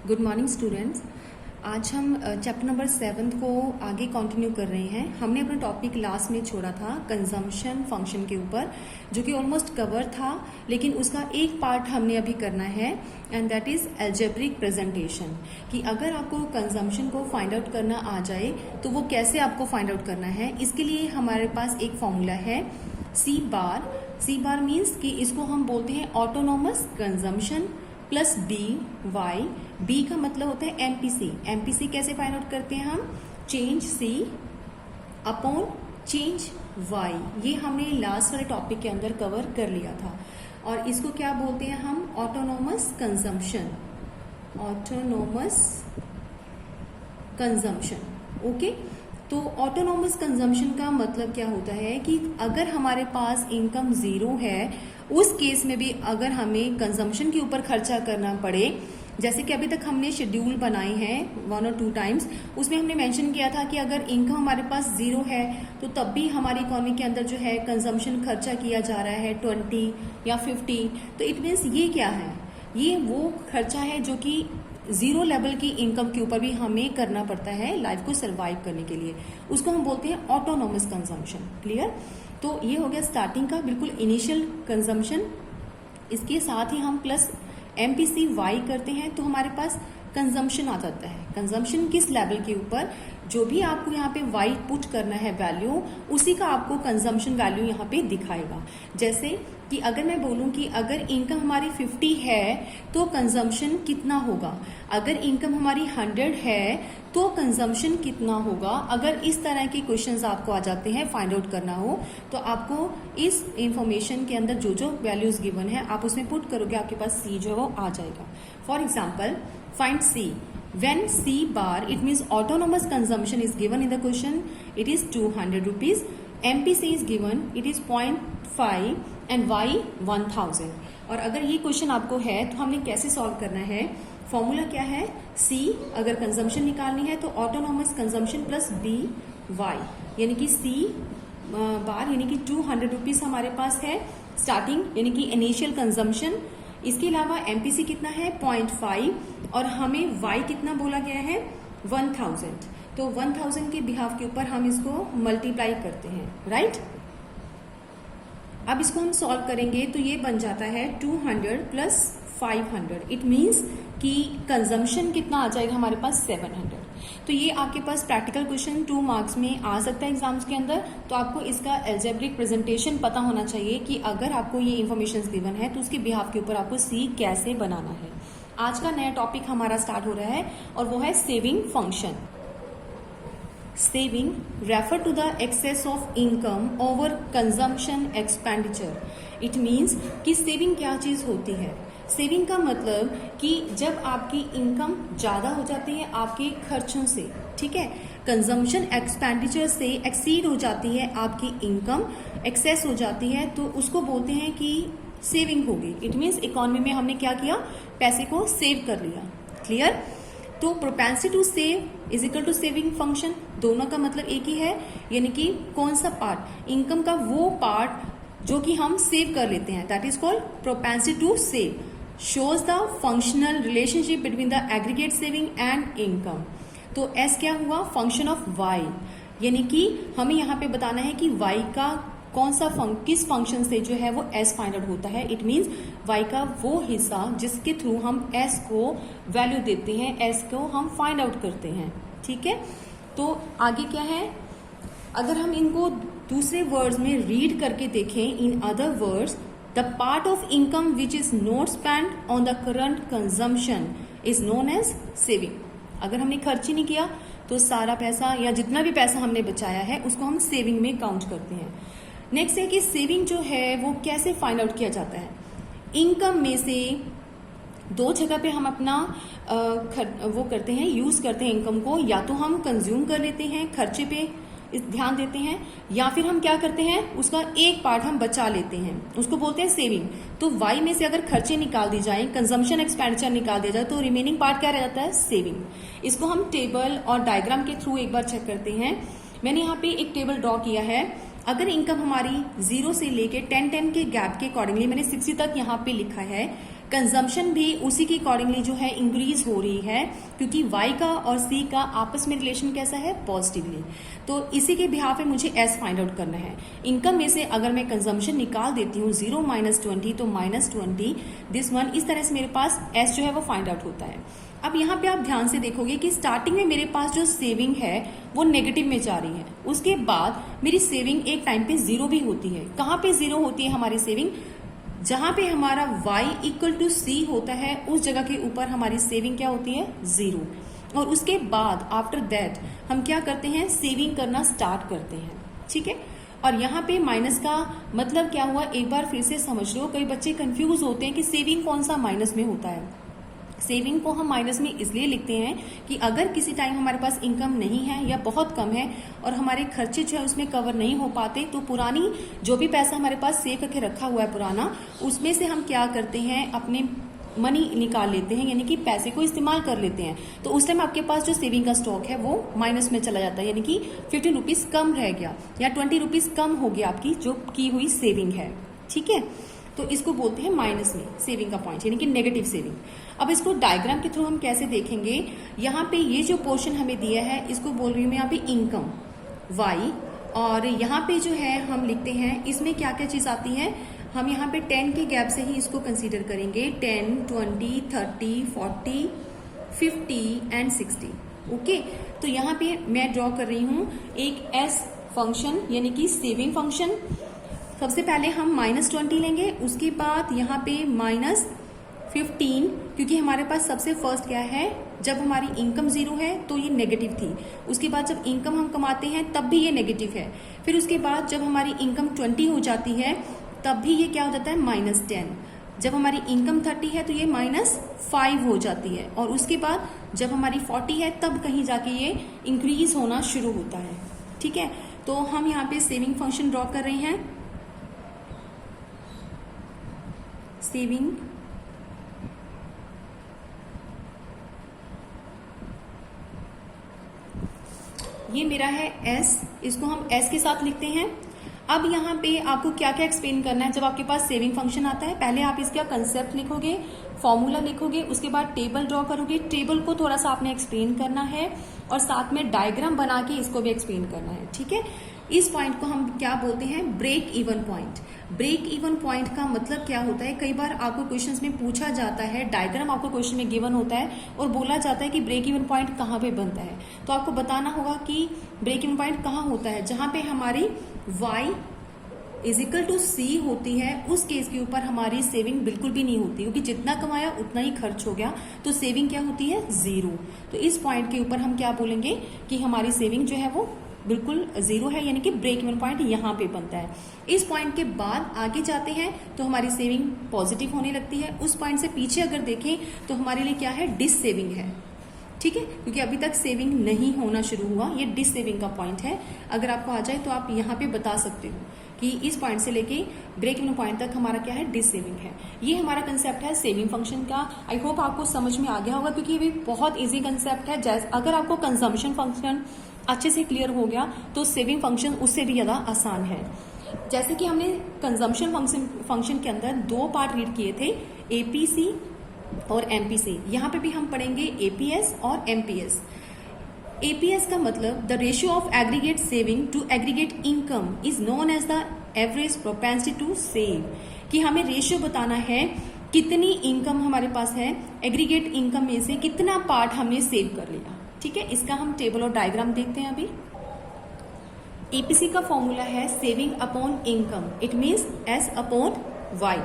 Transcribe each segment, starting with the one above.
Good morning students. आज हम chapter number 7 को आगे कंटिन्यू कर रहे हैं। हमने अपना टॉपिक लास्ट में छोड़ा था कंजम्पशन फंक्शन के ऊपर, जो कि ऑलमोस्ट कवर था, लेकिन उसका एक पार्ट हमने अभी करना है and that is algebraic presentation. कि अगर आपको कंजम्पशन को फाइंड आउट करना आ जाए तो वो कैसे आपको फाइंड आउट करना है। इसके लिए हमारे पास एक फॉर्मूला है सी बार। सी बार मीन्स कि इसको हम बोलते हैं autonomous consumption plus b y. B का मतलब होता है एमपीसी। एमपीसी कैसे फाइंड आउट करते हैं हम? Change c upon change y. ये हमने लास्ट वाले टॉपिक के अंदर कवर कर लिया था। और इसको क्या बोलते हैं हम? Autonomous consumption. Autonomous consumption. Okay, तो ऑटोनोमस कंजम्पशन का मतलब क्या होता है कि अगर हमारे पास इनकम जीरो है, उस केस में भी अगर हमें कंजम्पशन के ऊपर खर्चा करना पड़े, जैसे कि अभी तक हमने शेड्यूल बनाए हैं 1 और 2 टाइम्स, उसमें हमने मेंशन किया था कि अगर इनकम हमारे पास जीरो है तो तब भी हमारी इकोनॉमी के अंदर जो है कंजम्पशन खर्चा किया जा रहा है 20 या 50। तो इट मीन्स ये क्या है? ये वो खर्चा है जो कि जीरो लेवल की इनकम के ऊपर भी हमें करना पड़ता है लाइफ को सरवाइव करने के लिए। उसको हम बोलते हैं ऑटोनोमस कंजम्पशन। क्लियर? तो ये हो गया स्टार्टिंग का बिल्कुल इनिशियल कंजम्पशन। इसके साथ ही हम प्लस एमपीसी वाई करते हैं तो हमारे पास कंजम्पशन आ जाता है। कंजम्पशन किस लेवल के ऊपर? जो भी आपको यहाँ पे वाई पुट करना है वैल्यू, उसी का आपको कंजम्पशन वैल्यू यहाँ पे दिखाएगा। जैसे कि अगर मैं बोलूं कि अगर इनकम हमारी 50 है तो कंजम्पशन कितना होगा, अगर इनकम हमारी 100 है तो कंजम्पशन कितना होगा। अगर इस तरह के क्वेश्चंस आपको आ जाते हैं फाइंड आउट करना हो, तो आपको इस इंफॉर्मेशन के अंदर जो जो वैल्यूज गिवन है आप उसमें पुट करोगे, आपके पास सी जो है वो आ जाएगा। For example, find c when C bar, it means autonomous consumption is given in the question, it is 200 rupees. MPC is given, it is 0.5 and Y 1000। और अगर ये क्वेश्चन आपको है तो हमने कैसे सॉल्व करना है? फॉर्मूला क्या है? C अगर कंजम्पशन निकालनी है तो autonomous consumption plus b y, यानी कि C बार यानी कि 200 रुपीज हमारे पास है स्टार्टिंग, यानी कि इनिशियल कंजम्पशन। इसके अलावा एमपीसी कितना है? 0.5 और हमें वाई कितना बोला गया है? 1000। तो 1000 के बिहाफ के ऊपर हम इसको मल्टीप्लाई करते हैं, राइट? अब इसको हम सॉल्व करेंगे तो ये बन जाता है 200 प्लस 500। इट मीन्स कि कंजम्पशन कितना आ जाएगा हमारे पास? 700। तो ये आपके पास प्रैक्टिकल क्वेश्चन 2 मार्क्स में आ सकता है एग्जाम्स के अंदर। तो आपको इसका अलजेब्रिक प्रेजेंटेशन पता होना चाहिए कि अगर आपको ये इन्फॉर्मेशन गिवन है तो उसके बिहाफ के ऊपर आपको सी कैसे बनाना है। आज का नया टॉपिक हमारा स्टार्ट हो रहा है और वो है saving function. Saving refer to the excess of income over consumption expenditure. It means कि सेविंग क्या चीज होती है? सेविंग का मतलब कि जब आपकी इनकम ज्यादा हो जाती है आपके खर्चों से, ठीक है, कंजम्पशन एक्सपेंडिचर से एक्सीड हो जाती है आपकी इनकम, एक्सेस हो जाती है, तो उसको बोलते हैं कि सेविंग होगी। इट मीन्स इकोनॉमी में हमने क्या किया? पैसे को सेव कर लिया। क्लियर? तो propensity to save is equal to saving function. दोनों का मतलब एक ही है, यानी कि कौन सा पार्ट? इनकम का वो पार्ट जो कि हम सेव कर लेते हैं, that is called propensity to save. Shows the functional relationship between the aggregate saving and income. तो एस क्या हुआ? फंक्शन ऑफ वाई, यानी कि हमें यहाँ पे बताना है कि वाई का कौन सा किस फंक्शन से जो है वो एस फाइंड आउट होता है। इट मीन्स वाई का वो हिस्सा जिसके थ्रू हम एस को वैल्यू देते हैं, एस को हम फाइंड आउट करते हैं। ठीक है, तो आगे क्या है? अगर हम इनको दूसरे वर्ड्स में रीड करके देखें, in other words, the part of income which is not spend on the current consumption is known as saving. अगर हमने खर्च ही नहीं किया तो सारा पैसा या जितना भी पैसा हमने बचाया है उसको हम सेविंग में काउंट करते हैं। नेक्स्ट है कि सेविंग जो है वो कैसे फाइंड आउट किया जाता है? इनकम में से 2 जगह पे हम अपना वो करते हैं, यूज करते हैं इनकम को। या तो हम कंज्यूम कर लेते हैं, खर्चे पे ध्यान देते हैं, या फिर हम क्या करते हैं, उसका एक पार्ट हम बचा लेते हैं, उसको बोलते हैं सेविंग। तो वाई में से अगर खर्चे निकाल दी जाए, कंजम्पशन एक्सपेंडिचर निकाल दिया जाए, तो रिमेनिंग पार्ट क्या रह जाता है? सेविंग। इसको हम टेबल और डायग्राम के थ्रू एक बार चेक करते हैं। मैंने यहाँ पे एक टेबल ड्रॉ किया है। अगर इनकम हमारी 0 से लेके 10 के गैप के अकॉर्डिंगली मैंने 60 तक यहाँ पे लिखा है, कंजम्पशन भी उसी के अकॉर्डिंगली जो है इंक्रीज हो रही है, क्योंकि y का और c का आपस में रिलेशन कैसा है, पॉजिटिवली। तो इसी के बिहाफ पे मुझे s फाइंड आउट करना है। इनकम में से अगर मैं कंजम्पशन निकाल देती हूँ 0 - 20 तो -20 दिस वन, इस तरह से मेरे पास s जो है वो फाइंड आउट होता है। अब यहाँ पे आप ध्यान से देखोगे कि स्टार्टिंग में मेरे पास जो सेविंग है वो नेगेटिव में जा रही है, उसके बाद मेरी सेविंग एक टाइम पे जीरो भी होती है। कहाँ पे जीरो होती है हमारी सेविंग, जहां पे हमारा y = c होता है उस जगह के ऊपर हमारी सेविंग क्या होती है, जीरो। और उसके बाद आफ्टर दैट हम क्या करते हैं, सेविंग करना स्टार्ट करते हैं, ठीक है। और यहाँ पे माइनस का मतलब क्या हुआ, एक बार फिर से समझ लो। कई बच्चे कंफ्यूज होते हैं कि सेविंग कौन सा माइनस में होता है। सेविंग को हम माइनस में इसलिए लिखते हैं कि अगर किसी टाइम हमारे पास इनकम नहीं है या बहुत कम है और हमारे खर्चे जो है उसमें कवर नहीं हो पाते, तो पुरानी जो भी पैसा हमारे पास सेव करके रखा हुआ है पुराना, उसमें से हम क्या करते हैं, अपने मनी निकाल लेते हैं, यानी कि पैसे को इस्तेमाल कर लेते हैं। तो उस टाइम आपके पास जो सेविंग का स्टॉक है वो माइनस में चला जाता है, यानी कि 15 रुपीज कम रह गया या 20 रुपीज कम हो गया आपकी जो की हुई सेविंग है, ठीक है। तो इसको बोलते हैं माइनस में सेविंग का पॉइंट, यानी कि नेगेटिव सेविंग। अब इसको डायग्राम के थ्रू हम कैसे देखेंगे, यहाँ पे ये जो पोर्शन हमें दिया है इसको बोल रही हूँ मैं यहाँ पे इनकम y, और यहाँ पे जो है हम लिखते हैं इसमें क्या क्या चीज आती है। हम यहाँ पे 10 के गैप से ही इसको कंसीडर करेंगे, 10, 20, 30, 40, 50 एंड 60। ओके, तो यहाँ पे मैं ड्रॉ कर रही हूँ एक s फंक्शन, यानी कि सेविंग फंक्शन। सबसे पहले हम -20 लेंगे, उसके बाद यहाँ पे -15, क्योंकि हमारे पास सबसे फर्स्ट क्या है, जब हमारी इनकम जीरो है तो ये नेगेटिव थी, उसके बाद जब इनकम हम कमाते हैं तब भी ये नेगेटिव है, फिर उसके बाद जब हमारी इनकम 20 हो जाती है तब भी ये क्या हो जाता है, -10। जब हमारी इनकम 30 है तो ये -5 हो जाती है, और उसके बाद जब हमारी 40 है तब कहीं जाके ये इंक्रीज होना शुरू होता है, ठीक है। तो हम यहाँ पे सेविंग फंक्शन ड्रॉ कर रहे हैं। सेविंग ये मेरा है s, इसको हम s के साथ लिखते हैं। अब यहाँ पे आपको क्या क्या एक्सप्लेन करना है। जब आपके पास सेविंग फंक्शन आता है, पहले आप इसका कंसेप्ट लिखोगे, फॉर्मूला लिखोगे, उसके बाद टेबल ड्रॉ करोगे। टेबल को थोड़ा सा आपने एक्सप्लेन करना है और साथ में डायग्राम बना के इसको भी एक्सप्लेन करना है, ठीक है। इस पॉइंट को हम क्या बोलते हैं, break even point. Break even point का मतलब क्या होता है, कई बार आपको क्वेश्चंस में पूछा जाता है, डायग्राम आपको क्वेश्चन में गिवन होता है और बोला जाता है कि ब्रेक इवन पॉइंट कहाँ पे बनता है। तो आपको बताना होगा कि ब्रेक इवन पॉइंट कहाँ होता है, जहां पे हमारी y = c होती है। उस केस के ऊपर हमारी सेविंग बिल्कुल भी नहीं होती, क्योंकि जितना कमाया उतना ही खर्च हो गया, तो सेविंग क्या होती है, जीरो। तो इस पॉइंट के ऊपर हम क्या बोलेंगे कि हमारी सेविंग जो है वो बिल्कुल जीरो है, यानी कि ब्रेक इवन पॉइंट यहाँ पे बनता है। इस पॉइंट के बाद आगे जाते हैं तो हमारी सेविंग पॉजिटिव होने लगती है। उस पॉइंट से पीछे अगर देखें तो हमारे लिए क्या है, डिस सेविंग है, ठीक है, क्योंकि अभी तक सेविंग नहीं होना शुरू हुआ, ये डिस सेविंग का पॉइंट है। अगर आपको आ जाए तो आप यहाँ पे बता सकते हो कि इस पॉइंट से लेके ब्रेक इवन पॉइंट तक हमारा क्या है, डिस सेविंग है। ये हमारा कंसेप्ट है सेविंग फंक्शन का। आई होप आपको समझ में आ गया होगा, क्योंकि ये भी बहुत इजी कंसेप्ट है। जैसे अगर आपको कंजम्पशन फंक्शन अच्छे से क्लियर हो गया तो सेविंग फंक्शन उससे भी ज्यादा आसान है। जैसे कि हमने कंजम्पशन फंक्शन के अंदर 2 पार्ट रीड किए थे, एपीसी और एमपीसी। यहाँ पे भी हम पढ़ेंगे एपीएस और एमपीएस। एपीएस का मतलब the ratio of aggregate saving to aggregate income is known as the average propensity to save, कि हमें रेशियो बताना है कितनी इनकम हमारे पास है, एग्रीगेट इनकम में से कितना पार्ट हमने सेव कर लिया, ठीक है। इसका हम टेबल और डायग्राम देखते हैं अभी। एपीसी का फॉर्मूला है saving upon income, it means s upon y.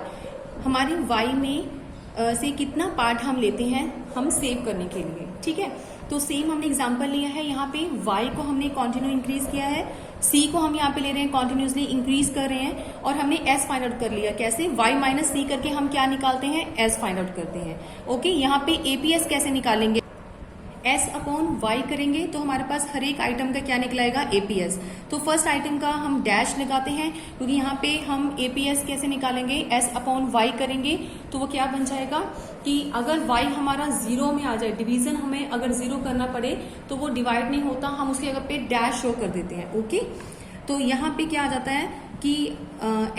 हमारे वाई में से कितना पार्ट हम लेते हैं हम सेव करने के लिए, ठीक है। तो सेम हमने एग्जांपल लिया है, यहाँ पे y को हमने कंटिन्यू इंक्रीज किया है, c को हम यहाँ पे ले रहे हैं कंटिन्यूसली इंक्रीज कर रहे हैं, और हमने s फाइंड आउट कर लिया। कैसे, y - c करके हम क्या निकालते हैं, s फाइंड आउट करते हैं। ओके, यहाँ पे एपीएस कैसे निकालेंगे, s अपॉन y करेंगे तो हमारे पास हर एक आइटम का क्या निकलाएगा, एपीएस। तो फर्स्ट आइटम का हम डैश लगाते हैं, क्योंकि यहाँ पे हम एपीएस कैसे निकालेंगे, s अपॉन y करेंगे तो वो क्या बन जाएगा कि अगर y हमारा 0 में आ जाए, डिवीजन हमें अगर 0 करना पड़े तो वो डिवाइड नहीं होता, हम उसके जगह पे डैश शो कर देते हैं। ओके, तो यहाँ पे क्या आ जाता है कि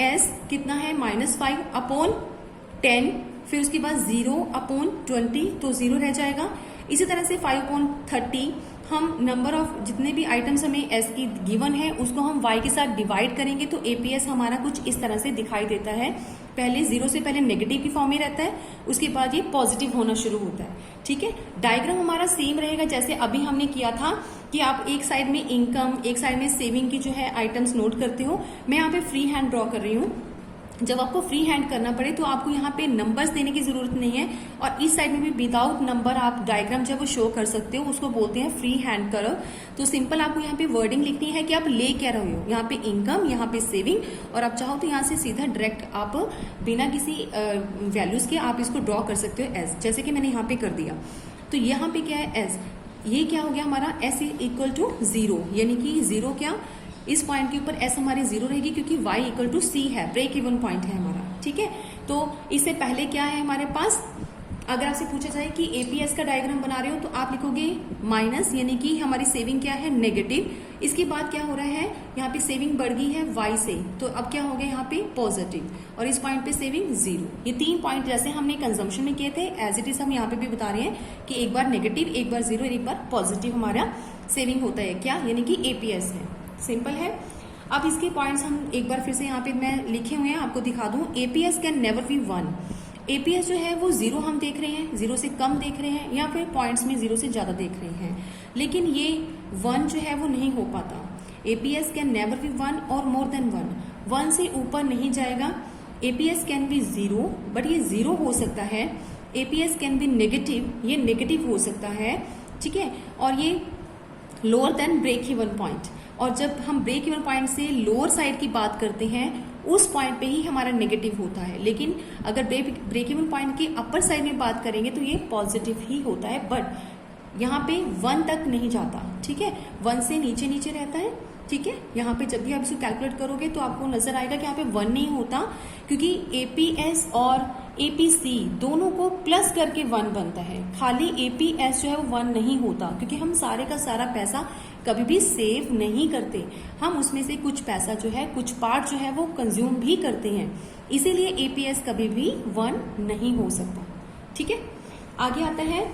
s कितना है, -5 अपॉन 10 फिर उसके बाद 0/20 तो 0 रह जाएगा। इसी तरह से 5/30 हम नंबर ऑफ जितने भी आइटम्स हमें एस की गिवन है उसको हम वाई के साथ डिवाइड करेंगे तो एपीएस हमारा कुछ इस तरह से दिखाई देता है। पहले 0 से पहले नेगेटिव की फॉर्म में रहता है, उसके बाद ये पॉजिटिव होना शुरू होता है। ठीक है, डायग्राम हमारा सेम रहेगा जैसे अभी हमने किया था कि आप एक साइड में इनकम, एक साइड में सेविंग की जो है आइटम्स नोट करते हो। मैं यहाँ पे फ्री हैंड ड्रॉ कर रही हूँ। जब आपको फ्री हैंड करना पड़े तो आपको यहाँ पे नंबर्स देने की जरूरत नहीं है, और इस साइड में भी विदाउट नंबर आप डायग्राम जब शो कर सकते हो उसको बोलते हैं फ्री हैंड कर्व। तो सिंपल आपको यहाँ पे वर्डिंग लिखनी है कि आप ले क्या रहे हो, यहाँ पे इनकम, यहाँ पे सेविंग, और आप चाहो तो यहाँ से सीधा डायरेक्ट आप बिना किसी वैल्यूज के आप इसको ड्रॉ कर सकते हो एस, जैसे कि मैंने यहाँ पे कर दिया। तो यहाँ पे क्या है एस, ये क्या हो गया हमारा एस इक्वल टू 0, यानी कि 0 क्या, इस पॉइंट के ऊपर एस हमारी 0 रहेगी क्योंकि y इक्वल टू सी है, ब्रेक इवन पॉइंट है हमारा। ठीक है, तो इससे पहले क्या है हमारे पास, अगर आपसे पूछा जाए कि एपीएस का डायग्राम बना रहे हो तो आप लिखोगे माइनस, यानी कि हमारी सेविंग क्या है नेगेटिव। इसके बाद क्या हो रहा है, यहाँ पे सेविंग बढ़ गई है y से, तो अब क्या हो गया यहाँ पे पॉजिटिव, और इस पॉइंट पे सेविंग 0। ये 3 पॉइंट जैसे हमने कंजम्पशन में किए थे एज इट इज हम यहाँ पे भी बता रहे हैं कि एक बार नेगेटिव, एक बार 0 और एक बार पॉजिटिव हमारा सेविंग होता है, क्या, यानी कि एपीएस है। सिंपल है। अब इसके पॉइंट्स हम एक बार फिर से यहाँ पे मैं लिखे हुए हैं आपको दिखा दूं। APS can never be 1। APS जो है वो 0 हम देख रहे हैं, 0 से कम देख रहे हैं, या फिर पॉइंट्स में 0 से ज्यादा देख रहे हैं, लेकिन ये 1 जो है वो नहीं हो पाता। एपीएस कैन नेवर बी 1 और मोर देन 1 से ऊपर नहीं जाएगा। एपीएस कैन बी 0, बट ये 0 हो सकता है। एपीएस कैन बी नेगेटिव, ये नेगेटिव हो सकता है। ठीक है, और ये lower than break even point, और जब हम ब्रेक इवन पॉइंट से लोअर साइड की बात करते हैं उस पॉइंट पे ही हमारा नेगेटिव होता है, लेकिन अगर ब्रेक इवन पॉइंट की अपर साइड में बात करेंगे तो ये पॉजिटिव ही होता है, बट यहाँ पे 1 तक नहीं जाता। ठीक है, 1 से नीचे नीचे रहता है। ठीक है, यहाँ पे जब भी आप इसे कैलकुलेट करोगे तो आपको नजर आएगा कि यहाँ पे 1 नहीं होता, क्योंकि एपीएस और एपीसी दोनों को प्लस करके 1 बनता है। खाली एपीएस जो है वो 1 नहीं होता, क्योंकि हम सारे का सारा पैसा कभी भी सेव नहीं करते, हम उसमें से कुछ पैसा जो है, कुछ पार्ट जो है वो कंज्यूम भी करते हैं, इसीलिए एपीएस कभी भी 1 नहीं हो सकता। ठीक है, आगे आता है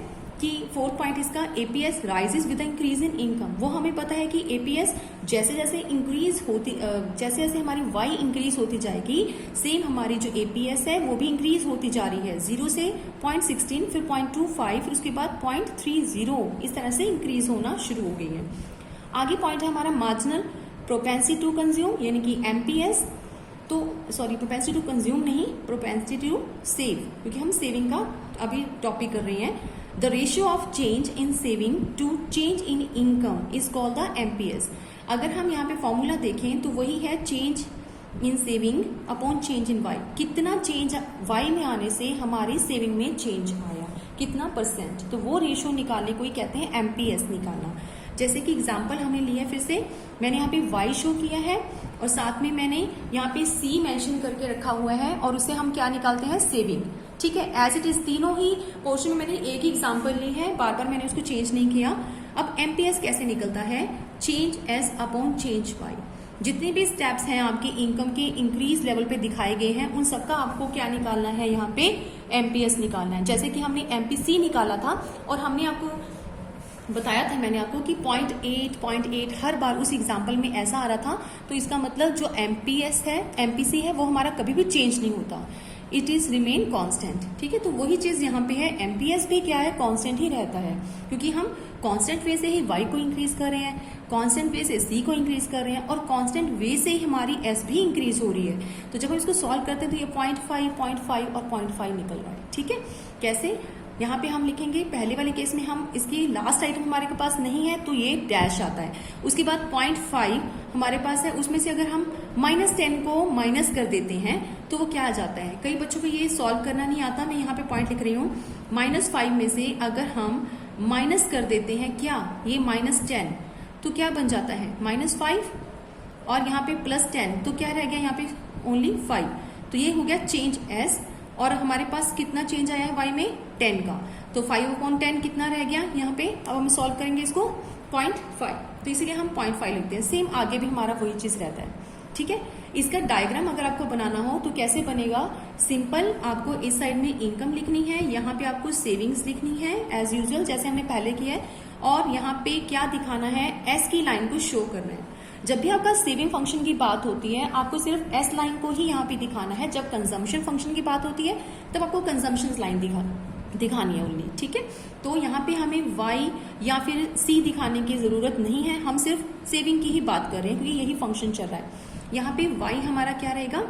कि 4th पॉइंट इसका, APS rises with increase in income. वो हमें पता है कि एपीएस जैसे जैसे इंक्रीज होती, जैसे जैसे हमारी वाई इंक्रीज होती जाएगी, सेम हमारी जो एपीएस है वो भी इंक्रीज होती जा रही है। 0 से 0.16, फिर 0.25, फिर उसके बाद 0.30, इस तरह से इंक्रीज होना शुरू हो गई है। आगे पॉइंट है हमारा मार्जिनल प्रोपेंसिटी टू कंज्यूम, यानी कि एमपीएस। तो सॉरी, प्रोपेंसिटी टू कंज्यूम नहीं, प्रोपेंसिटी टू सेव, क्योंकि हम सेविंग का अभी टॉपिक कर रहे हैं। The ratio of change in saving to change in income is called the MPS. अगर हम यहाँ पे फॉर्मूला देखें तो वही है change in saving upon change in y. कितना चेंज वाई में आने से हमारी सेविंग में चेंज आया, कितना %, तो वो रेशियो निकालने को ही कहते हैं एमपीएस निकालना। जैसे कि एग्जाम्पल हमने लिया है, फिर से मैंने यहाँ पे y शो किया है और साथ में मैंने यहाँ पे c मेंशन करके रखा हुआ है, और उससे हम क्या निकालते हैं, सेविंग। ठीक है, एज इट इज तीनों ही पोर्शन में मैंने एक ही एग्जाम्पल ली है, बार बार मैंने उसको चेंज नहीं किया। अब एमपीएस कैसे निकलता है, change s upon change y. जितने भी स्टेप्स हैं आपके इनकम के इंक्रीज लेवल पे दिखाए गए हैं, उन सबका आपको क्या निकालना है, यहाँ पे एमपीएस निकालना है। जैसे कि हमने एमपीसी निकाला था, और हमने आपको बताया था, मैंने आपको कि 0.8 हर बार उस एग्जाम्पल में ऐसा आ रहा था, तो इसका मतलब जो एमपीएस है, एमपीसी है, वो हमारा कभी भी चेंज नहीं होता, इट इज रिमेन कांस्टेंट। ठीक है, तो वही चीज यहाँ पे है, एमपीएस भी क्या है, कांस्टेंट ही रहता है, क्योंकि हम कांस्टेंट वे से ही वाई को इंक्रीज कर रहे हैं, कांस्टेंट वे से सी को इंक्रीज कर रहे हैं, और कांस्टेंट वे से ही हमारी एस भी इंक्रीज हो रही है। तो जब हम इसको सॉल्व करते हैं तो ये 0.5 और 0.5 निकल रहा है। ठीक है, कैसे, यहाँ पे हम लिखेंगे, पहले वाले केस में हम इसकी लास्ट आइटम हमारे के पास नहीं है तो ये डैश आता है, उसके बाद 0.5 हमारे पास है, उसमें से अगर हम -10 को माइनस कर देते हैं तो वो क्या आ जाता है। कई बच्चों को ये सॉल्व करना नहीं आता, मैं यहाँ पे पॉइंट लिख रही हूँ। -5 में से अगर हम माइनस कर देते हैं क्या, ये -10, तो क्या बन जाता है, -5, और यहाँ पे +10, तो क्या रह गया यहाँ पे, ओनली 5। तो ये हो गया चेंज एस, और हमारे पास कितना चेंज आया है वाई में, 10 का, तो 5/10 कितना रह गया यहाँ पे। अब हम सॉल्व करेंगे इसको 0.5, तो इसीलिए हम 0.5 लिखते हैं। सेम आगे भी हमारा वही चीज रहता है। ठीक है। इसका डायग्राम अगर आपको बनाना हो तो कैसे बनेगा, सिंपल आपको इस साइड में इनकम लिखनी है, यहाँ पे आपको सेविंग्स लिखनी है एज यूजुअल जैसे हमने पहले किया है, और यहाँ पे क्या दिखाना है, एस की लाइन को शो करना है। जब भी आपका सेविंग फंक्शन की बात होती है आपको सिर्फ एस लाइन को ही यहाँ पे दिखाना है, जब कंजम्पशन फंक्शन की बात होती है तब आपको कंजम्पशन लाइन दिखानी है ओनली, ठीक है। तो यहाँ पे हमें वाई या फिर सी दिखाने की जरूरत नहीं है, हम सिर्फ सेविंग की ही बात कर रहे हैं क्योंकि यही फंक्शन चल रहा है। यहाँ पे वाई हमारा क्या रहेगा,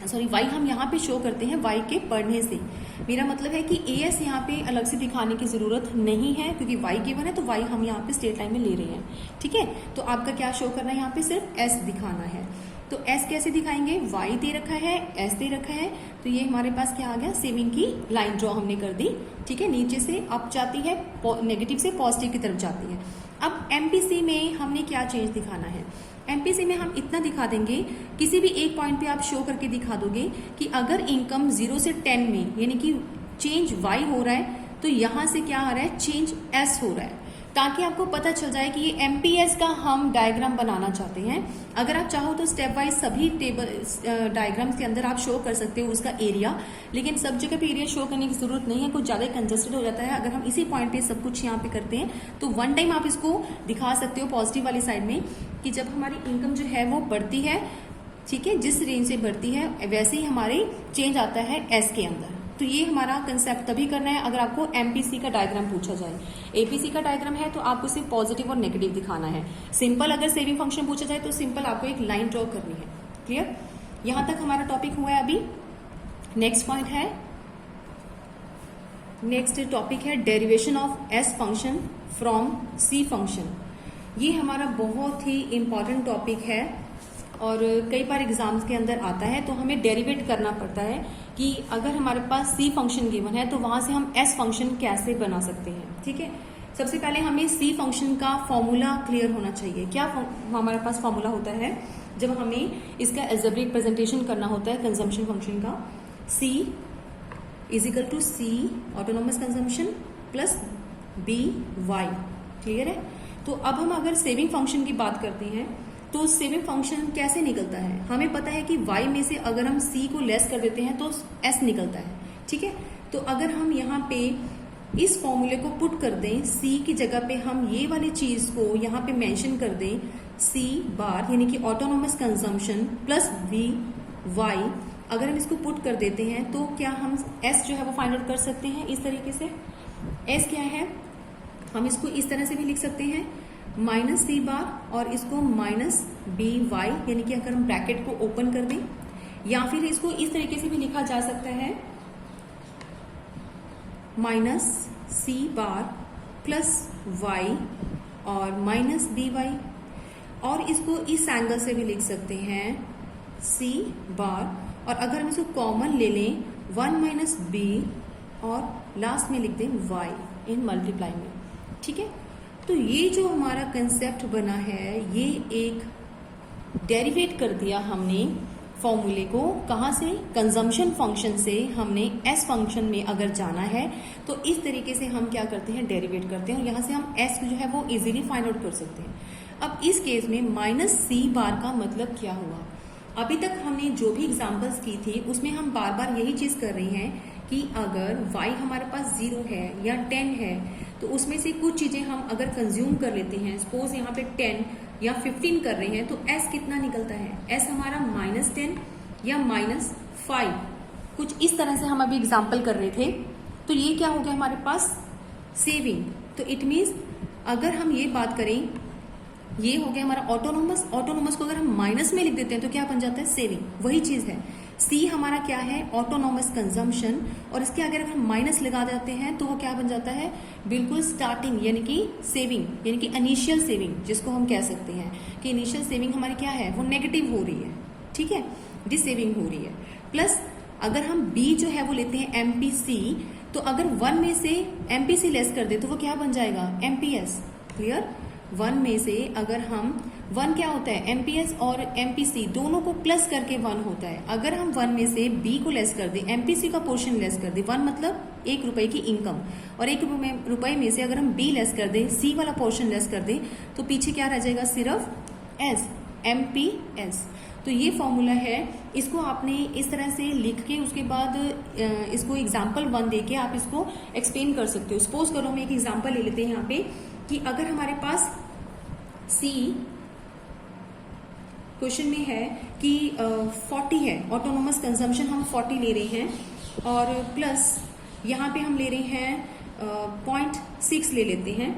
सॉरी वाई हम यहाँ पे शो करते हैं वाई के पढ़ने से, मेरा मतलब है कि ए एस यहाँ पे अलग से दिखाने की जरूरत नहीं है क्योंकि वाई गिवन है तो वाई हम यहाँ पे स्ट्रेट लाइन में ले रहे हैं, ठीक है। तो आपका क्या शो करना है, यहाँ पे सिर्फ एस दिखाना है। तो एस कैसे दिखाएंगे, वाई दे रखा है, एस दे रखा है, तो ये हमारे पास क्या आ गया, सेविंग की लाइन ड्रॉ हमने कर दी, ठीक है। नीचे से अप जाती है, नेगेटिव से पॉजिटिव की तरफ जाती है। अब एमपीसी में हमने क्या चेंज दिखाना है, एमपीसी में हम इतना दिखा देंगे, किसी भी एक पॉइंट पे आप शो करके दिखा दोगे कि अगर इनकम 0 से 10 में यानी कि चेंज वाई हो रहा है तो यहां से क्या आ रहा है, चेंज एस हो रहा है, ताकि आपको पता चल जाए कि ये एमपीएस का हम डायग्राम बनाना चाहते हैं। अगर आप चाहो तो स्टेप वाइज सभी टेबल डायग्राम्स के अंदर आप शो कर सकते हो उसका एरिया, लेकिन सब जगह पे एरिया शो करने की जरूरत नहीं है, कुछ ज्यादा कंजस्टेड हो जाता है। अगर हम इसी पॉइंट पे सब कुछ यहाँ पे करते हैं तो वन टाइम आप इसको दिखा सकते हो पॉजिटिव वाली साइड में कि जब हमारी इनकम जो है वो बढ़ती है, ठीक है, जिस रेंज से बढ़ती है वैसे ही हमारे चेंज आता है एस के अंदर। तो ये हमारा कंसेप्ट तभी करना है अगर आपको एमपीसी का डायग्राम पूछा जाए। एपीसी का डायग्राम है तो आपको सिर्फ पॉजिटिव और नेगेटिव दिखाना है। सिंपल अगर सेविंग फंक्शन पूछा जाए तो सिंपल आपको एक लाइन ड्रॉ करनी है। क्लियर, यहां तक हमारा टॉपिक हुआ है। अभी नेक्स्ट पॉइंट है, नेक्स्ट टॉपिक है derivation of s function from c function. ये हमारा बहुत ही इंपॉर्टेंट टॉपिक है और कई बार एग्जाम्स के अंदर आता है, तो हमें डेरिवेट करना पड़ता है कि अगर हमारे पास सी फंक्शन गिवन है तो वहां से हम एस फंक्शन कैसे बना सकते हैं, ठीक है। सबसे पहले हमें सी फंक्शन का फॉर्मूला क्लियर होना चाहिए। क्या हमारे पास फॉर्मूला होता है जब हमें इसका एल्जेब्रिक प्रेजेंटेशन करना होता है कंजम्पशन फंक्शन का, c is equal to c autonomous consumption plus b y. Clear है। तो अब हम अगर सेविंग फंक्शन की बात करते हैं तो सेविंग फंक्शन कैसे निकलता है, हमें पता है कि y में से अगर हम c को लेस कर देते हैं तो s निकलता है, ठीक है। तो अगर हम यहाँ पे इस फॉर्मूले को पुट कर दें, c की जगह पे हम ये वाली चीज को यहाँ पे मेंशन कर दें, c बार यानी कि autonomous consumption plus v y, अगर हम इसको पुट कर देते हैं तो क्या हम s जो है वो फाइंड आउट कर सकते हैं इस तरीके से। s क्या है, हम इसको इस तरह से भी लिख सकते हैं माइनस सी बार और इसको माइनस बी वाई, यानी कि अगर हम ब्रैकेट को ओपन कर दें, या फिर इसको इस तरीके से भी लिखा जा सकता है माइनस सी बार प्लस वाई और माइनस बी वाई, और इसको इस एंगल से भी लिख सकते हैं सी बार, और अगर हम इसको कॉमन ले लें 1 माइनस बी और लास्ट में लिख दें वाई इन मल्टीप्लाई में, ठीक है। तो ये जो हमारा कंसेप्ट बना है ये एक डेरिवेट कर दिया हमने फॉर्मूले को, कहाँ से, कंजम्पशन फंक्शन से। हमने एस फंक्शन में अगर जाना है तो इस तरीके से हम क्या करते हैं, डेरिवेट करते हैं और यहाँ से हम एस जो है वो इजीली फाइंड आउट कर सकते हैं। अब इस केस में माइनस सी बार का मतलब क्या हुआ, अभी तक हमने जो भी एग्जाम्पल्स की थी उसमें हम बार बार यही चीज कर रहे हैं कि अगर y हमारे पास 0 है या 10 है तो उसमें से कुछ चीजें हम अगर कंज्यूम कर लेते हैं, सपोज यहाँ पे 10 या 15 कर रहे हैं तो s कितना निकलता है, s हमारा -10 या -5, कुछ इस तरह से हम अभी एग्जाम्पल कर रहे थे। तो ये क्या हो गया हमारे पास, सेविंग। तो इट मीन्स अगर हम ये बात करें, ये हो गया हमारा ऑटोनोमस, ऑटोनोमस को अगर हम माइनस में लिख देते हैं तो क्या बन जाता है, सेविंग। वही चीज है, सी हमारा क्या है, ऑटोनोमस कंजम्पशन, और इसके अगर हम माइनस लगा देते हैं तो वो क्या बन जाता है, बिल्कुल स्टार्टिंग यानी कि सेविंग, यानी कि इनिशियल सेविंग जिसको हम कह सकते हैं कि इनिशियल सेविंग हमारी क्या है, वो नेगेटिव हो रही है, ठीक है, डिसेविंग हो रही है। प्लस अगर हम बी जो है वो लेते हैं एमपीसी, तो अगर 1 में से एमपीसी लेस कर दे तो वो क्या बन जाएगा, एमपीएस। क्लियर, 1 में से अगर हम 1 क्या होता है, एमपीएस और एमपीसी दोनों को प्लस करके 1 होता है। अगर हम 1 में से बी को लेस कर दें, एमपीसी का पोर्शन लेस कर दें, 1 मतलब 1 रुपए की इनकम, और 1 रुपए में से अगर हम बी लेस कर दें, सी वाला पोर्शन लेस कर दें, तो पीछे क्या रह जाएगा, सिर्फ एस। MPS। तो ये फॉर्मूला है, इसको आपने इस तरह से लिख के उसके बाद इसको एग्जाम्पल 1 दे के आप इसको एक्सप्लेन कर सकते हो। सपोज करो हम एक एग्जाम्पल ले लेते हैं यहाँ पे कि अगर हमारे पास C क्वेश्चन में है कि 40 है, ऑटोनोमस कंजम्पशन हम 40 ले रहे हैं, और प्लस यहाँ पे हम ले रहे हैं 0.6 ले लेते हैं,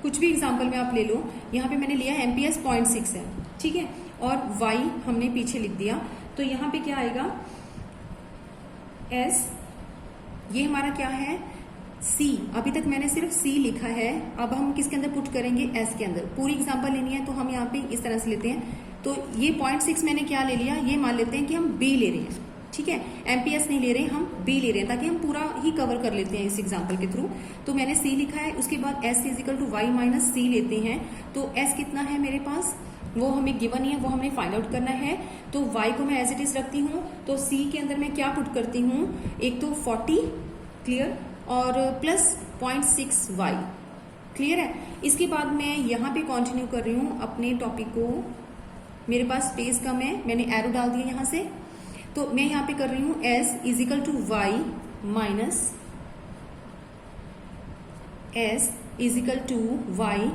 कुछ भी एग्जाम्पल में आप ले लो। यहाँ पे मैंने लिया MPS 0.6 है, ठीक है, और y हमने पीछे लिख दिया। तो यहाँ पे क्या आएगा, S, ये हमारा क्या है C। अभी तक मैंने सिर्फ C लिखा है, अब हम किसके अंदर पुट करेंगे, S के अंदर। पूरी एग्जाम्पल लेनी है तो हम यहाँ पे इस तरह से लेते हैं। तो ये 0.6 मैंने क्या ले लिया, ये मान लेते हैं कि हम B ले रहे हैं, ठीक है, MPS नहीं ले रहे, हम B ले रहे हैं, ताकि हम पूरा ही कवर कर लेते हैं इस एग्जाम्पल के थ्रू। तो मैंने C लिखा है, उसके बाद S is equal to Y minus C लेते हैं। तो S कितना है मेरे पास, वो हमें गिवन है, वो हमने फाइंड आउट करना है। तो y को मैं एज इट इज रखती हूँ, तो C के अंदर मैं क्या पुट करती हूँ, एक तो 40 क्लियर, और प्लस 0.6y क्लियर है। इसके बाद मैं यहाँ पे कंटिन्यू कर रही हूँ अपने टॉपिक को, मेरे पास स्पेस कम है, मैंने एरो डाल दिया यहाँ से। तो मैं यहाँ पे कर रही हूँ S is equal to y minus S is equal to y,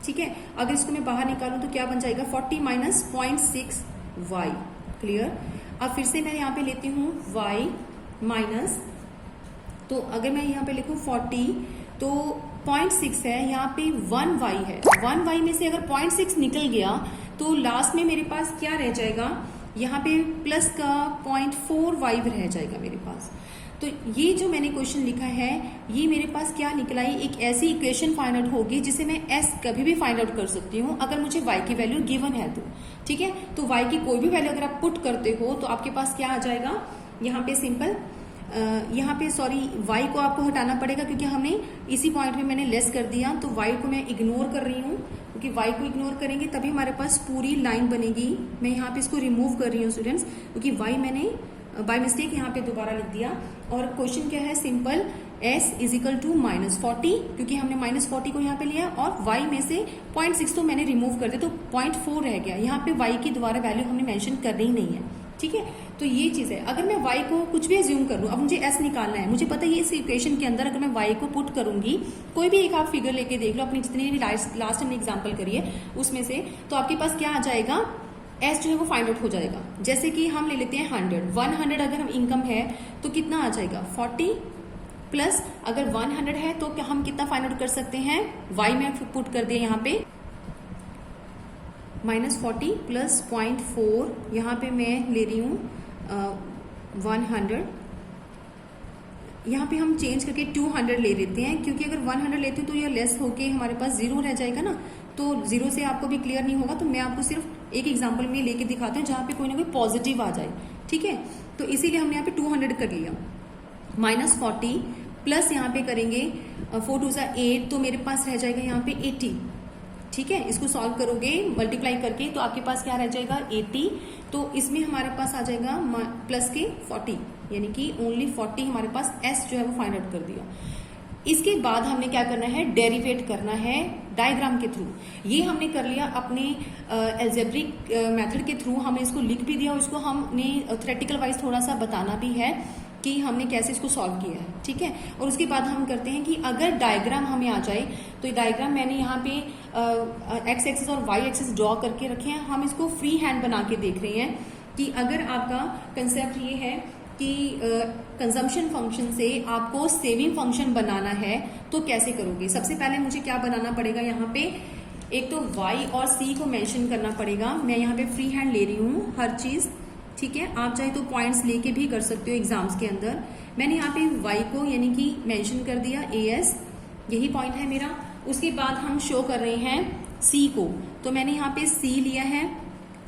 ठीक है। अगर इसको मैं बाहर निकालूं तो क्या बन जाएगा, 40 माइनस 0.6y क्लियर। अब फिर से मैं यहाँ पे लेती हूँ y माइनस, तो अगर मैं यहाँ पे लिखूँ 40 तो 0.6 है, यहाँ पे 1y है, 1y में से अगर 0.6 निकल गया तो लास्ट में मेरे पास क्या रह जाएगा, यहाँ पे प्लस का 0.4y रह जाएगा मेरे पास। तो ये जो मैंने क्वेश्चन लिखा है, ये मेरे पास क्या निकला है, एक ऐसी इक्वेशन फाइंड आउट होगी जिसे मैं S कभी भी फाइंड आउट कर सकती हूँ अगर मुझे y की वैल्यू गिवन है तो, ठीक है। तो y की कोई भी वैल्यू अगर आप पुट करते हो तो आपके पास क्या आ जाएगा, यहाँ पे सिंपल, यहाँ पे सॉरी y को आपको हटाना पड़ेगा क्योंकि हमने इसी पॉइंट में मैंने लेस कर दिया। तो y को मैं इग्नोर कर रही हूँ, क्योंकि y को इग्नोर करेंगे तभी हमारे पास पूरी लाइन बनेगी। मैं यहाँ पे इसको रिमूव कर रही हूँ स्टूडेंट्स, क्योंकि y मैंने बाय मिस्टेक यहाँ पे दोबारा लिख दिया। और क्वेश्चन क्या है, simple, S is equal to minus 40, क्योंकि हमने माइनस 40 को यहाँ पे लिया, और y में से 0.6 तो मैंने रिमूव कर दिया, तो 0.4 रह गया। यहाँ पे y की दोबारा वैल्यू हमने मेंशन करनी ही नहीं है, ठीक है। तो ये चीज है, अगर मैं y को कुछ भी एज्यूम कर लूं, अब मुझे s निकालना है, मुझे पता है इस इक्वेशन के अंदर अगर मैं y को पुट करूंगी, कोई भी एक आप फिगर लेके देख लो, अपनी जितनी भी लास्ट हमने एग्जाम्पल करी है उसमें से, तो आपके पास क्या आ जाएगा, S जो है वो फाइंड आउट हो जाएगा। जैसे कि हम ले लेते हैं 100 अगर हम इनकम है तो कितना आ जाएगा, 40 प्लस, अगर 100 है तो क्या हम कितना फाइंड आउट कर सकते हैं, y में पुट कर दिया यहाँ पे -40 प्लस 0.4, यहाँ पे मैं ले रही हूँ 100, यहाँ पे हम चेंज करके 200 ले लेते हैं, क्योंकि अगर 100 लेते हैं तो ये लेस होके हमारे पास 0 रह जाएगा ना, तो 0 से आपको भी क्लियर नहीं होगा। तो मैं आपको सिर्फ एक एग्जांपल में लेके दिखाती हूँ जहाँ पे कोई ना कोई पॉजिटिव आ जाए, ठीक है। तो इसीलिए हमने यहाँ पे 200 कर लिया, -40 प्लस यहाँ पे करेंगे 4 2 8, तो मेरे पास रह जाएगा यहाँ पे 80, ठीक है। इसको सॉल्व करोगे मल्टीप्लाई करके तो आपके पास क्या रह जाएगा, 80। तो इसमें हमारे पास आ जाएगा प्लस के 40, यानी कि ओनली 40 हमारे पास S जो है वो फाइंड आउट कर दिया। इसके बाद हमने क्या करना है, डेरिवेट करना है डायग्राम के थ्रू। ये हमने कर लिया अपने एल्जेब्रिक मेथड के थ्रू, हमने इसको लिख भी दिया और इसको हमने थ्योरेटिकल वाइज थोड़ा सा बताना भी है कि हमने कैसे इसको सॉल्व किया है, ठीक है। और उसके बाद हम करते हैं कि अगर डायग्राम हमें आ जाए, तो ये डायग्राम मैंने यहाँ पे एक्स एक्सिस और वाई एक्सिस ड्रॉ करके रखे हैं, हम इसको फ्री हैंड बना के देख रहे हैं कि अगर आपका कंसेप्ट ये है कि कंजम्पशन फंक्शन से आपको सेविंग फंक्शन बनाना है तो कैसे करोगे। सबसे पहले मुझे क्या बनाना पड़ेगा, यहाँ पे एक तो y और c को मेंशन करना पड़ेगा। मैं यहाँ पे फ्री हैंड ले रही हूँ हर चीज, ठीक है। आप चाहे तो पॉइंट्स लेके भी कर सकते हो एग्जाम्स के अंदर। मैंने यहाँ पे y को यानी कि मेंशन कर दिया, as यही पॉइंट है मेरा। उसके बाद हम शो कर रहे हैं c को, तो मैंने यहाँ पे c लिया है,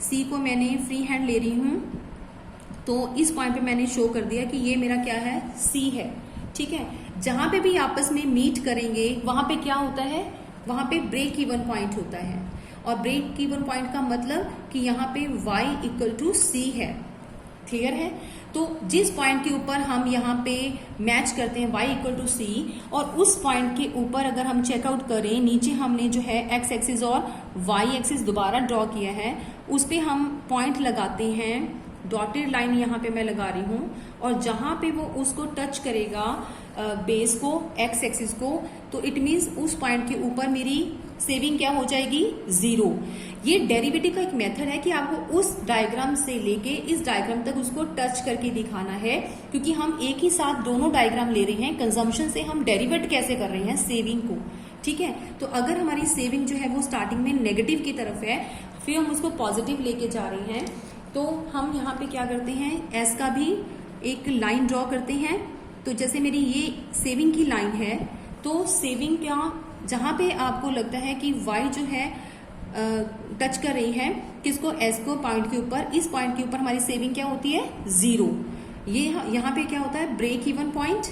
c को मैंने फ्री हैंड ले रही हूँ, तो इस पॉइंट पे मैंने शो कर दिया कि ये मेरा क्या है, C है, ठीक है। जहां पे भी आपस में मीट करेंगे वहां पे क्या होता है, वहां पे ब्रेक इवन पॉइंट होता है। और ब्रेक इवन पॉइंट का मतलब कि यहाँ पे y इक्वल टू C है, क्लियर है। तो जिस पॉइंट के ऊपर हम यहाँ पे मैच करते हैं y इक्वल टू सी, और उस पॉइंट के ऊपर अगर हम चेकआउट करें, नीचे हमने जो है x एक्सिस और y एक्सिस दोबारा ड्रॉ किया है, उस पे हम पॉइंट लगाते हैं, डॉटेड लाइन यहाँ पे मैं लगा रही हूँ, और जहां पे वो उसको टच करेगा बेस को, x एक्सिस को, तो इट मीन्स उस पॉइंट के ऊपर मेरी सेविंग क्या हो जाएगी, 0। ये डेरिवेटिव का एक मेथड है कि आपको उस डायग्राम से लेके इस डायग्राम तक उसको टच करके दिखाना है, क्योंकि हम एक ही साथ दोनों डायग्राम ले रहे हैं। कंजम्पशन से हम डेरिवेट कैसे कर रहे हैं, सेविंग को, ठीक है। तो अगर हमारी सेविंग जो है वो स्टार्टिंग में नेगेटिव की तरफ है, फिर हम उसको पॉजिटिव लेके जा रहे हैं, तो हम यहाँ पे क्या करते हैं, एस का भी एक लाइन ड्रॉ करते हैं। तो जैसे मेरी ये सेविंग की लाइन है, तो सेविंग क्या, जहां पे आपको लगता है कि y जो है टच कर रही है किसको, s को, पॉइंट के ऊपर, इस पॉइंट के ऊपर हमारी सेविंग क्या होती है, 0। ये यहाँ पे क्या होता है, break even point.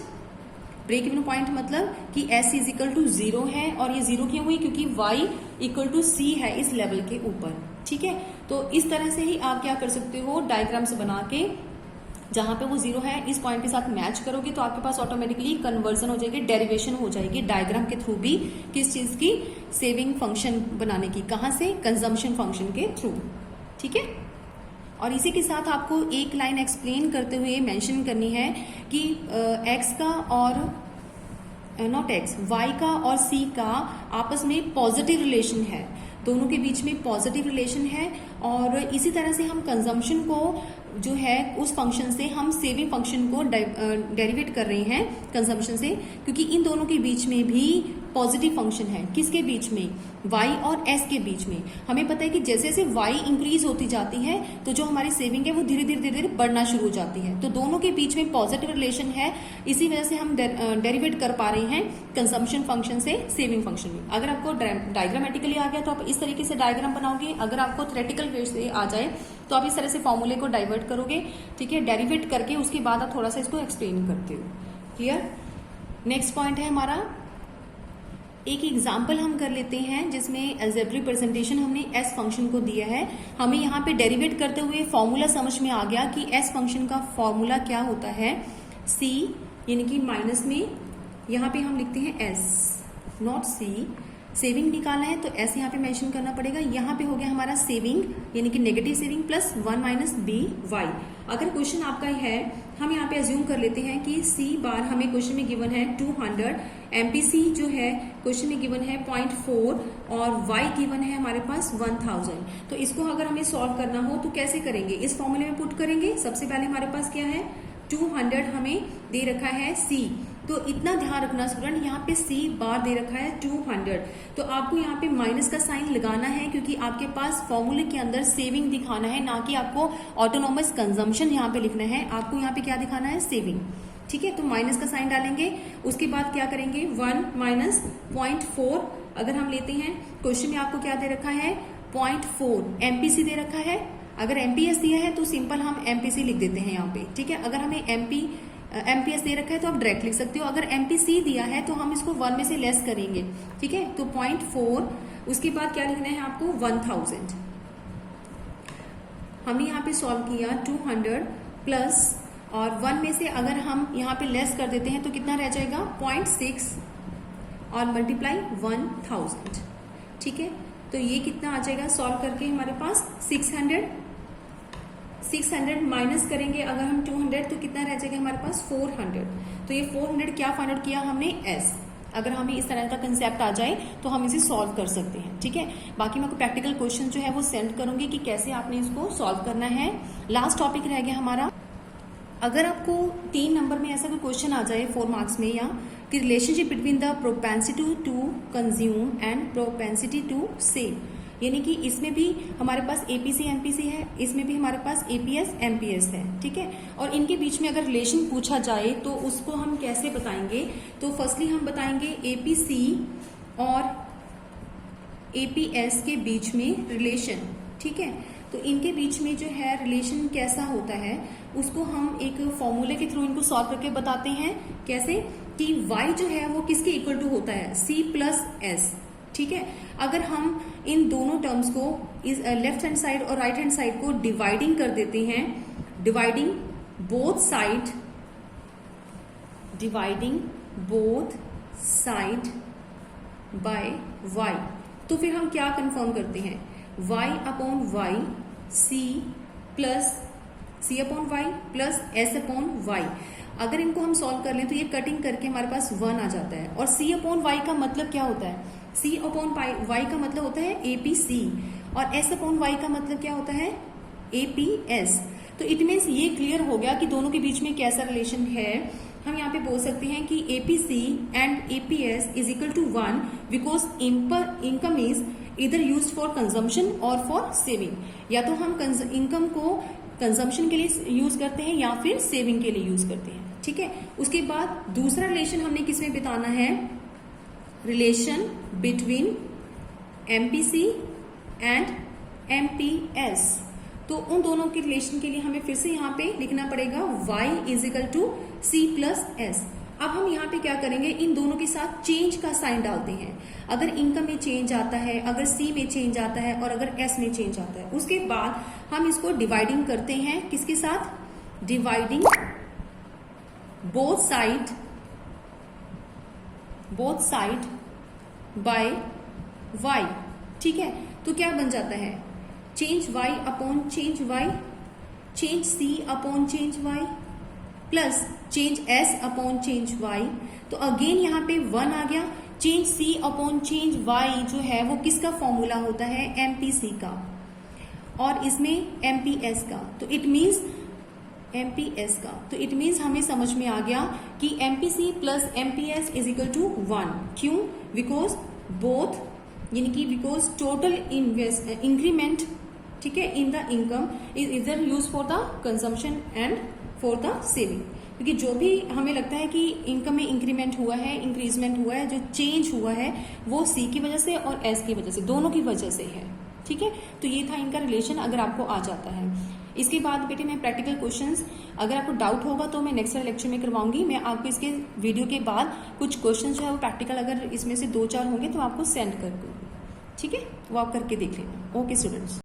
Break even point मतलब कि s इज इक्वल टू 0 है, और ये 0 क्यों हुई, क्योंकि y इक्वल टू c है इस लेवल के ऊपर, ठीक है। तो इस तरह से ही आप क्या कर सकते हो, डायग्राम्स बना के जहां पे वो 0 है इस पॉइंट के साथ मैच करोगे, तो आपके पास ऑटोमेटिकली कन्वर्जन हो जाएगी, डेरिवेशन हो जाएगी डायग्राम के थ्रू भी, किस चीज की, सेविंग फंक्शन बनाने की, कहां से, कंजम्पशन फंक्शन के थ्रू, ठीक है। और इसी के साथ आपको एक लाइन एक्सप्लेन करते हुए मेंशन करनी है कि x का और नॉट x, y का और c का आपस में पॉजिटिव रिलेशन है, दोनों के बीच में पॉजिटिव रिलेशन है। और इसी तरह से हम कंजम्पशन को जो है उस फंक्शन से हम सेविंग फंक्शन को डेरिवेट कर रहे हैं कंजम्पशन से, क्योंकि इन दोनों के बीच में भी पॉजिटिव फंक्शन है। किसके बीच में, y और s के बीच में। हमें पता है कि जैसे जैसे y इंक्रीज होती जाती है तो जो हमारी सेविंग है वो धीरे धीरे बढ़ना शुरू हो जाती है, तो दोनों के बीच में पॉजिटिव रिलेशन है। इसी वजह से हम डेरिवेट कर पा रहे हैं कंजम्पशन फंक्शन से सेविंग फंक्शन में। अगर आपको डायग्रामेटिकली आ गया तो आप इस तरीके से डायग्राम बनाओगे, अगर आपको थ्योरेटिकल वे से आ जाए तो आप इस तरह से फॉर्मूले को डाइवर्ट करोगे, ठीक है। डेरिवेट करके उसके बाद आप थोड़ा सा इसको एक्सप्लेन करते हो, क्लियर। नेक्स्ट पॉइंट है हमारा, एक एग्जाम्पल हम कर लेते हैं जिसमें अलजेब्रिक प्रेजेंटेशन हमने एस फंक्शन को दिया है। हमें यहाँ पे डेरिवेट करते हुए फॉर्मूला समझ में आ गया कि एस फंक्शन का फॉर्मूला क्या होता है, सी यानी कि माइनस में यहाँ पे हम लिखते हैं एस, नॉट सी। सेविंग निकालना है तो एस यहाँ पे मेंशन करना पड़ेगा। यहाँ पे हो गया हमारा सेविंग यानी कि negative saving plus 1 minus b y. अगर क्वेश्चन आपका है, हम यहाँ पे अज्यूम कर लेते हैं कि सी बार हमें क्वेश्चन में गिवन है 200, एमपीसी जो है क्वेश्चन में गिवन है 0.4 और वाई गिवन है हमारे पास 1000। तो इसको अगर हमें सॉल्व करना हो तो कैसे करेंगे, इस फॉर्मूले में पुट करेंगे। सबसे पहले हमारे पास क्या है, 200 हमें दे रखा है सी, तो इतना ध्यान रखना स्टूडेंट, यहाँ पे सी बार दे रखा है 200, तो आपको यहाँ पे माइनस का साइन लगाना है क्योंकि आपके पास फॉर्मूले के अंदर सेविंग दिखाना है, ना कि आपको ऑटोनोमस कंजम्पशन यहाँ पे लिखना है। आपको यहाँ पे क्या दिखाना है, सेविंग, ठीक है। तो माइनस का साइन डालेंगे, उसके बाद क्या करेंगे 1 माइनस 0.4। अगर हम लेते हैं क्वेश्चन में आपको क्या दे रखा है 0.4, एमपीसी दे रखा है। अगर एमपीएस दिया है तो सिंपल हम एमपीसी लिख देते हैं यहाँ पे, ठीक है। अगर हमें एमपीएस दे रखा है तो आप डायरेक्ट लिख सकते हो। अगर एमपीसी दिया है तो हम इसको 1 में से लेस करेंगे, ठीक है। तो 0.4, उसके बाद क्या लिखना है आपको 1000। हमने यहाँ पे सॉल्व किया 200 प्लस और 1 में से अगर हम यहाँ पे लेस कर देते हैं तो कितना रह जाएगा 0.6 और मल्टीप्लाई 1000, ठीक है। तो ये कितना आ जाएगा सॉल्व करके हमारे पास 600 माइनस करेंगे अगर हम 200 तो कितना रह जाएगा हमारे पास 400। तो ये 400 क्या फाइंड आउट किया हमने, एस। अगर हमें इस तरह का कंसेप्ट आ जाए तो हम इसे सॉल्व कर सकते हैं, ठीक है। बाकी मैं आपको प्रैक्टिकल क्वेश्चन जो है वो सेंड करूंगी कि कैसे आपने इसको सॉल्व करना है। लास्ट टॉपिक रह गया हमारा, अगर आपको 3 नंबर में ऐसा कोई क्वेश्चन आ जाए 4 मार्क्स में, या कि relationship between the propensity to consume and propensity to save, यानी कि इसमें भी हमारे पास एपीसी एमपीसी है, इसमें भी हमारे पास एपीएस एमपीएस है, ठीक है। और इनके बीच में अगर रिलेशन पूछा जाए तो उसको हम कैसे बताएंगे, तो फर्स्टली हम बताएंगे एपीसी और एपीएस के बीच में रिलेशन, ठीक है। तो इनके बीच में जो है रिलेशन कैसा होता है उसको हम एक फॉर्मूले के थ्रू इनको सॉल्व करके बताते हैं। कैसे कि y जो है वो किसके इक्वल टू होता है, c प्लस एस, ठीक है। अगर हम इन दोनों टर्म्स को लेफ्ट हैंड साइड और राइट हैंड साइड को डिवाइडिंग कर देते हैं, dividing both side, dividing both side by y। तो फिर हम क्या कंफर्म करते हैं, y upon y c plus c upon y plus s upon y। अगर इनको हम सॉल्व कर लें तो ये कटिंग करके हमारे पास 1 आ जाता है। और c अपॉन y का मतलब क्या होता है, c अपॉन y का मतलब होता है APC, और s अपॉन y का मतलब क्या होता है APS। तो इट मीन्स ये क्लियर हो गया कि दोनों के बीच में कैसा रिलेशन है। हम यहाँ पे बोल सकते हैं कि APC and APS is equal to 1 because income is इधर यूज्ड फॉर कंजम्पशन और फॉर सेविंग। या तो हम इनकम को कंजम्पशन के लिए यूज करते हैं या फिर सेविंग के लिए यूज करते हैं, ठीक है। उसके बाद दूसरा रिलेशन हमने किसमें बिताना है, relation between MPC and MPS। तो उन दोनों के रिलेशन के लिए हमें फिर से यहाँ पे लिखना पड़ेगा y is equal to C plus S। अब हम यहाँ पे क्या करेंगे, इन दोनों के साथ चेंज का साइन डालते हैं। अगर इनकम में चेंज आता है, अगर C में चेंज आता है और अगर S में चेंज आता है, उसके बाद हम इसको डिवाइडिंग करते हैं किसके साथ, dividing both side by y, ठीक है। तो क्या बन जाता है, change y upon change y, change C upon change y plus change S upon change y। तो अगेन यहाँ पे 1 आ गया। Change C upon change y जो है वो किसका फॉर्मूला होता है, MPC का, और इसमें MPS का। तो इट मीन्स MPS का, तो इट मीन्स हमें समझ में आ गया कि MPC plus MPS is equal to 1। क्यों, बिकॉज बोथ, यानी कि बिकॉज टोटल इंक्रीमेंट, ठीक है, इन द इनकम इज इधर use for the consumption and for the saving. क्योंकि जो भी हमें लगता है कि इनकम में इंक्रीमेंट हुआ है, इंक्रीजमेंट हुआ है, जो चेंज हुआ है वो C की वजह से और S की वजह से, दोनों की वजह से है, ठीक है। तो ये था इनका रिलेशन, अगर आपको आ जाता है। इसके बाद बेटे मैं प्रैक्टिकल क्वेश्चंस, अगर आपको डाउट होगा तो मैं नेक्स्ट लेक्चर में करवाऊंगी। मैं आपको इसके वीडियो के बाद कुछ क्वेश्चन जो है वो प्रैक्टिकल, अगर इसमें से 2-4 होंगे तो आपको सेंड कर दूंगी, ठीक है। वो आप करके देख लेना। Okay students.